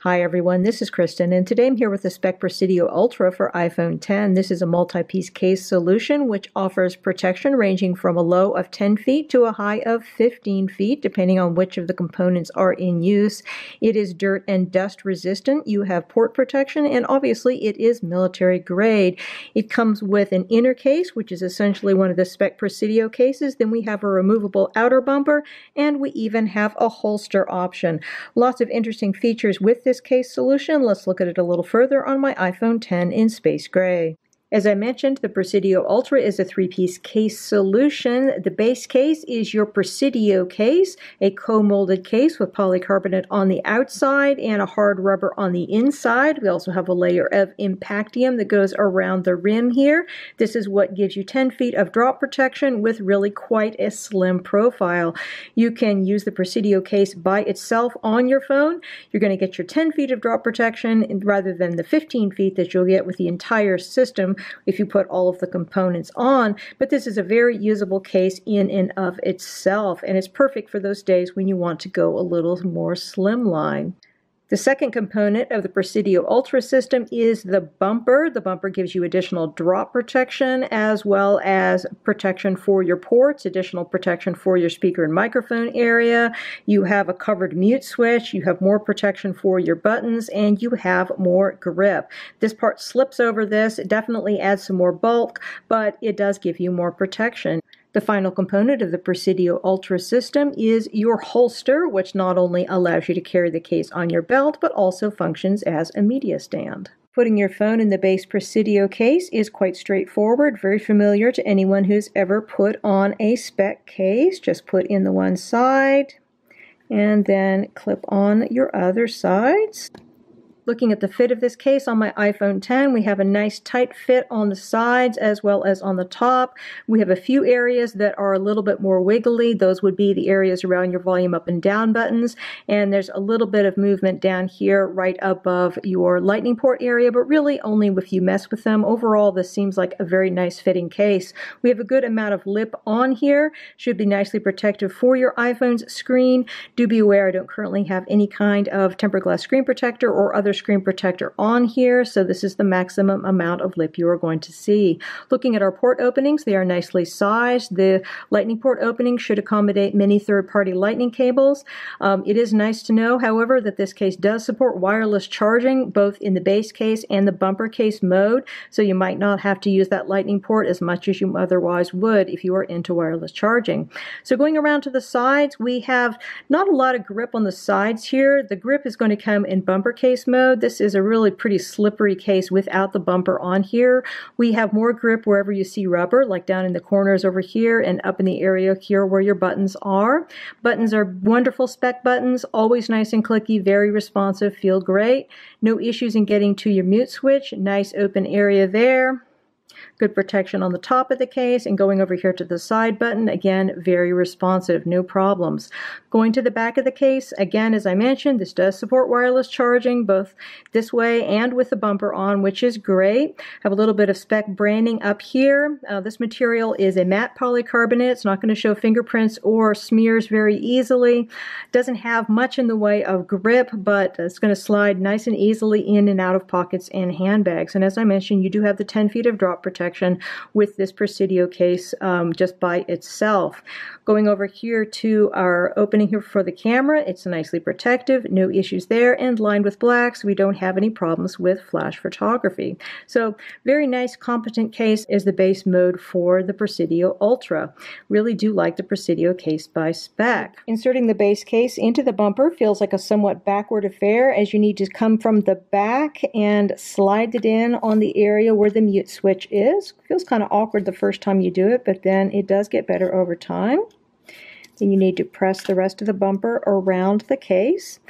Hi everyone, this is Kristen, and today I'm here with the Speck Presidio ULTRA for iPhone X. This is a multi-piece case solution which offers protection ranging from a low of 10 feet to a high of 15 feet, depending on which of the components are in use. It is dirt and dust resistant. You have port protection, and obviously it is military grade. It comes with an inner case, which is essentially one of the Speck Presidio cases. Then we have a removable outer bumper, and we even have a holster option. Lots of interesting features with this case solution. Let's look at it a little further on my iPhone X in space gray. As I mentioned, the Presidio ULTRA is a three-piece case solution. The base case is your Presidio case, a co-molded case with polycarbonate on the outside and a hard rubber on the inside. We also have a layer of impactium that goes around the rim here. This is what gives you 10 feet of drop protection with really quite a slim profile. You can use the Presidio case by itself on your phone. You're going to get your 10 feet of drop protection rather than the 15 feet that you'll get with the entire system if you put all of the components on. But this is a very usable case in and of itself, and it's perfect for those days when you want to go a little more slimline. The second component of the Presidio ULTRA system is the bumper. The bumper gives you additional drop protection as well as protection for your ports, additional protection for your speaker and microphone area. You have a covered mute switch, you have more protection for your buttons, and you have more grip. This part slips over this. It definitely adds some more bulk, but it does give you more protection. The final component of the Presidio ULTRA system is your holster, which not only allows you to carry the case on your belt, but also functions as a media stand. Putting your phone in the base Presidio case is quite straightforward, very familiar to anyone who's ever put on a Speck case. Just put in the one side and then clip on your other sides. Looking at the fit of this case on my iPhone X, we have a nice tight fit on the sides as well as on the top. We have a few areas that are a little bit more wiggly. Those would be the areas around your volume up and down buttons. And there's a little bit of movement down here right above your lightning port area, but really only if you mess with them. Overall, this seems like a very nice fitting case. We have a good amount of lip on here. Should be nicely protective for your iPhone's screen. Do be aware I don't currently have any kind of tempered glass screen protector or other screen protector on here, so this is the maximum amount of lip you are going to see. Looking at our port openings, they are nicely sized. The lightning port opening should accommodate many third-party lightning cables. It is nice to know, however, that this case does support wireless charging, both in the base case and the bumper case mode, so you might not have to use that lightning port as much as you otherwise would if you are into wireless charging. So going around to the sides, we have not a lot of grip on the sides here. The grip is going to come in bumper case mode. This is a really pretty slippery case without the bumper on here. We have more grip wherever you see rubber, like down in the corners over here and up in the area here where your buttons are. Buttons are wonderful Speck buttons, always nice and clicky, very responsive, feel great. No issues in getting to your mute switch. Nice open area there. Good protection on the top of the case, and going over here to the side button, again, very responsive, no problems. Going to the back of the case, again, as I mentioned, this does support wireless charging, both this way and with the bumper on, which is great. Have a little bit of Speck branding up here. This material is a matte polycarbonate. It's not going to show fingerprints or smears very easily. Doesn't have much in the way of grip, but it's going to slide nice and easily in and out of pockets and handbags. And as I mentioned, you do have the 10 feet of drop protection with this Presidio case just by itself. Going over here to our opening here for the camera, it's nicely protective, no issues there, and lined with black, so we don't have any problems with flash photography. So very nice, competent case is the base mode for the Presidio ULTRA. Really do like the Presidio case by Speck. Inserting the base case into the bumper feels like a somewhat backward affair, as you need to come from the back and slide it in on the area where the mute switch is. Feels kind of awkward the first time you do it, but then it does get better over time. Then you need to press the rest of the bumper around the case.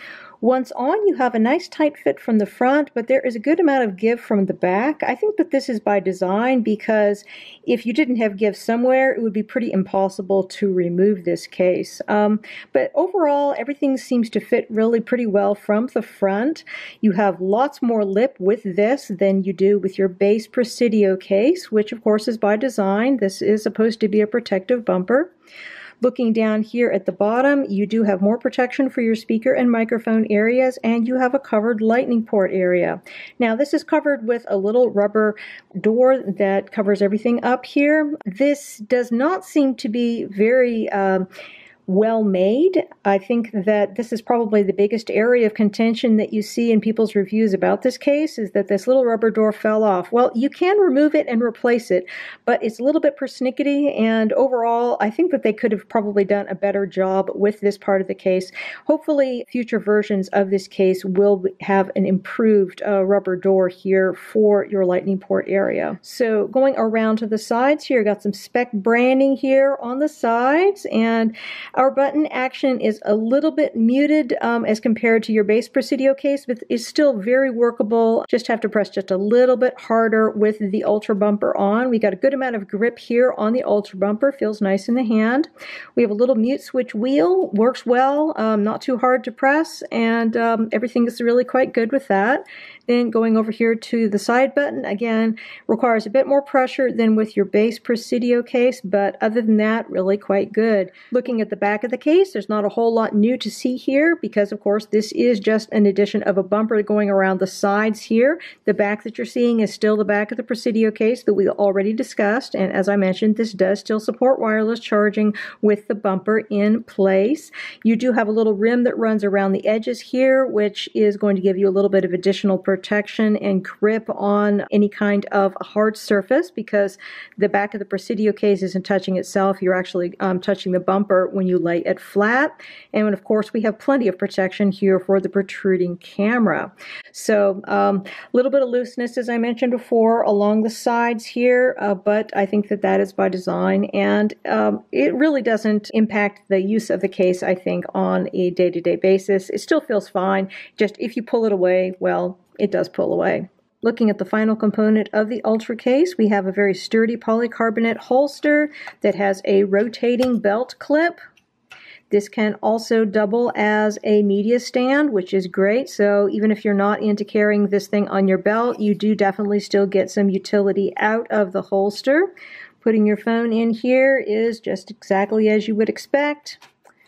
Once on, you have a nice tight fit from the front, but there is a good amount of give from the back. I think that this is by design, because if you didn't have give somewhere, it would be pretty impossible to remove this case. But overall, everything seems to fit really pretty well from the front. You have lots more lip with this than you do with your base Presidio case, which of course is by design. This is supposed to be a protective bumper. Looking down here at the bottom, you do have more protection for your speaker and microphone areas, and you have a covered lightning port area. Now, this is covered with a little rubber door that covers everything up here. This does not seem to be very well made. I think that this is probably the biggest area of contention that you see in people's reviews about this case, is that this little rubber door fell off. Well, you can remove it and replace it, but it's a little bit persnickety, and overall, I think that they could have probably done a better job with this part of the case. Hopefully, future versions of this case will have an improved rubber door here for your lightning port area. So going around to the sides here, got some Speck branding here on the sides, and our button action is a little bit muted as compared to your base Presidio case, but it's still very workable. Just have to press just a little bit harder with the Ultra bumper on. We got a good amount of grip here on the Ultra bumper. Feels nice in the hand. We have a little mute switch wheel. Works well. Not too hard to press, and everything is really quite good with that. Then going over here to the side button, again, requires a bit more pressure than with your base Presidio case, but other than that, really quite good. Looking at the back of the case, there's not a whole lot new to see here because, of course, this is just an addition of a bumper going around the sides here. The back that you're seeing is still the back of the Presidio case that we already discussed, and as I mentioned, this does still support wireless charging with the bumper in place. You do have a little rim that runs around the edges here, which is going to give you a little bit of additional protection and grip on any kind of hard surface, because the back of the Presidio case isn't touching itself. You're actually touching the bumper when you lay it flat. And of course, we have plenty of protection here for the protruding camera. So a little bit of looseness, as I mentioned before, along the sides here, but I think that that is by design, and it really doesn't impact the use of the case, I think, on a day-to-day basis. It still feels fine. Just if you pull it away, well, it does pull away. Looking at the final component of the Ultra case, we have a very sturdy polycarbonate holster that has a rotating belt clip. This can also double as a media stand, which is great. So even if you're not into carrying this thing on your belt, you do definitely still get some utility out of the holster. Putting your phone in here is just exactly as you would expect.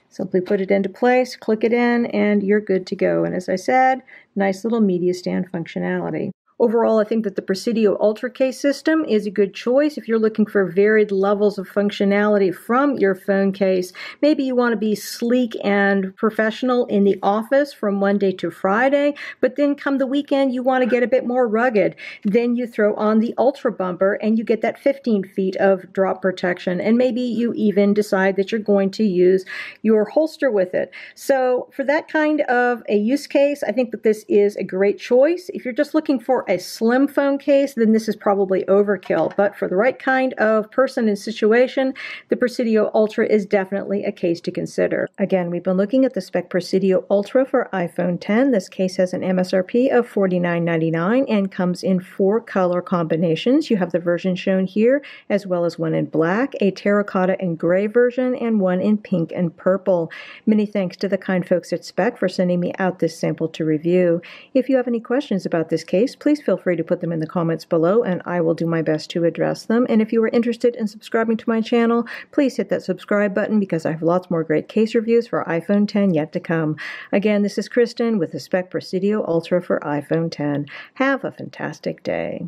Simply put it into place, click it in, and you're good to go. And as I said, nice little media stand functionality. Overall, I think that the Presidio Ultra case system is a good choice if you're looking for varied levels of functionality from your phone case. Maybe you want to be sleek and professional in the office from Monday to Friday, but then come the weekend, you want to get a bit more rugged. Then you throw on the Ultra bumper and you get that 15 feet of drop protection. And maybe you even decide that you're going to use your holster with it. So for that kind of a use case, I think that this is a great choice. If you're just looking for a slim phone case, then this is probably overkill. But for the right kind of person and situation, the Presidio Ultra is definitely a case to consider. Again, we've been looking at the Speck Presidio Ultra for iPhone 10. This case has an MSRP of $49.99 and comes in 4 color combinations. You have the version shown here, as well as one in black, a terracotta and gray version, and one in pink and purple. Many thanks to the kind folks at Speck for sending me out this sample to review. If you have any questions about this case, please feel free to put them in the comments below, and I will do my best to address them. And if you are interested in subscribing to my channel, please hit that subscribe button, because I have lots more great case reviews for iPhone 10 yet to come. Again, this is Kristen with the Speck Presidio Ultra for iPhone 10. Have a fantastic day.